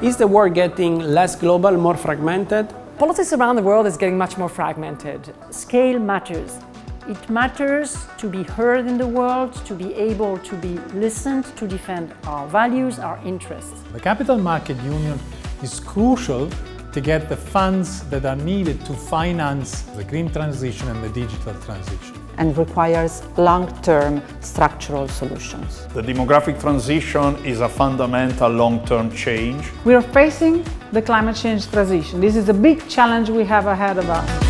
Is the world getting less global, more fragmented? Politics around the world is getting much more fragmented. Scale matters. It matters to be heard in the world, to be able to be listened, to defend our values, our interests. The Capital Market Union is crucial to get the funds that are needed to finance the green transition and the digital transition. And requires long-term structural solutions. The demographic transition is a fundamental long-term change. We are facing the climate change transition. This is a big challenge we have ahead of us.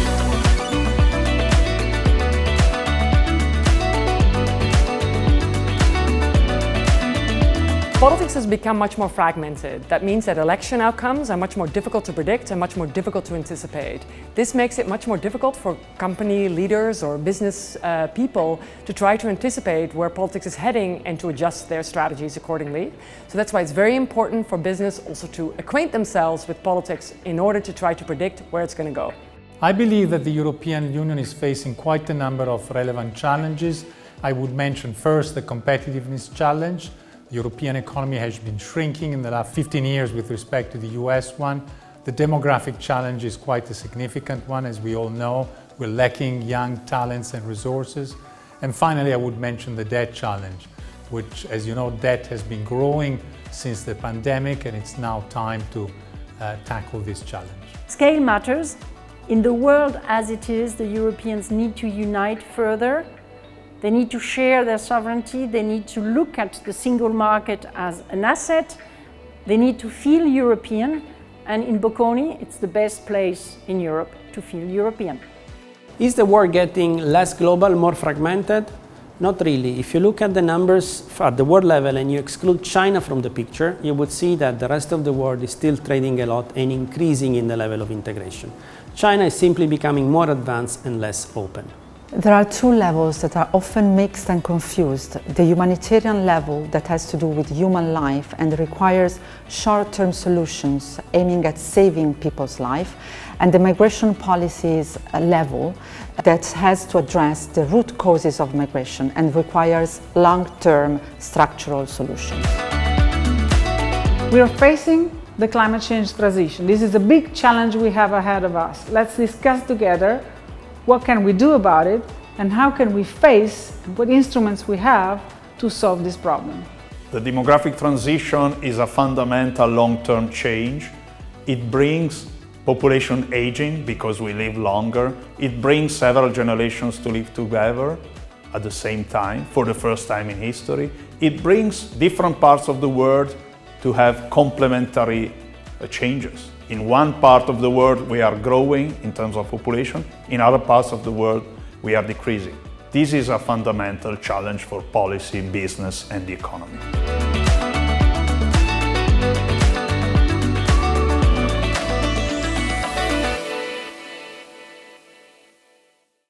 Politics has become much more fragmented. That means that election outcomes are much more difficult to predict and much more difficult to anticipate. This makes it much more difficult for company leaders or business people to try to anticipate where politics is heading and to adjust their strategies accordingly. So that's why it's very important for business also to acquaint themselves with politics in order to try to predict where it's going to go. I believe that the European Union is facing quite a number of relevant challenges. I would mention first the competitiveness challenge. The European economy has been shrinking in the last 15 years with respect to the US one. The demographic challenge is quite a significant one, as we all know. We're lacking young talents and resources. And finally, I would mention the debt challenge, which, as you know, debt has been growing since the pandemic, and it's now time to tackle this challenge. Scale matters. In the world as it is, the Europeans need to unite further. They need to share their sovereignty, they need to look at the single market as an asset, they need to feel European, and in Bocconi, it's the best place in Europe to feel European. Is the world getting less global, more fragmented? Not really. If you look at the numbers at the world level and you exclude China from the picture, you would see that the rest of the world is still trading a lot and increasing in the level of integration. China is simply becoming more advanced and less open. There are two levels that are often mixed and confused. The humanitarian level that has to do with human life and requires short-term solutions aiming at saving people's life, and the migration policies level that has to address the root causes of migration and requires long-term structural solutions. We are facing the climate change transition. This is a big challenge we have ahead of us. Let's discuss together what can we do about it, and how can we face what instruments we have to solve this problem. The demographic transition is a fundamental long-term change. It brings population aging because we live longer. It brings several generations to live together at the same time, for the first time in history. It brings different parts of the world to have complementary changes. In one part of the world we are growing in terms of population, in other parts of the world we are decreasing. This is a fundamental challenge for policy, business and the economy.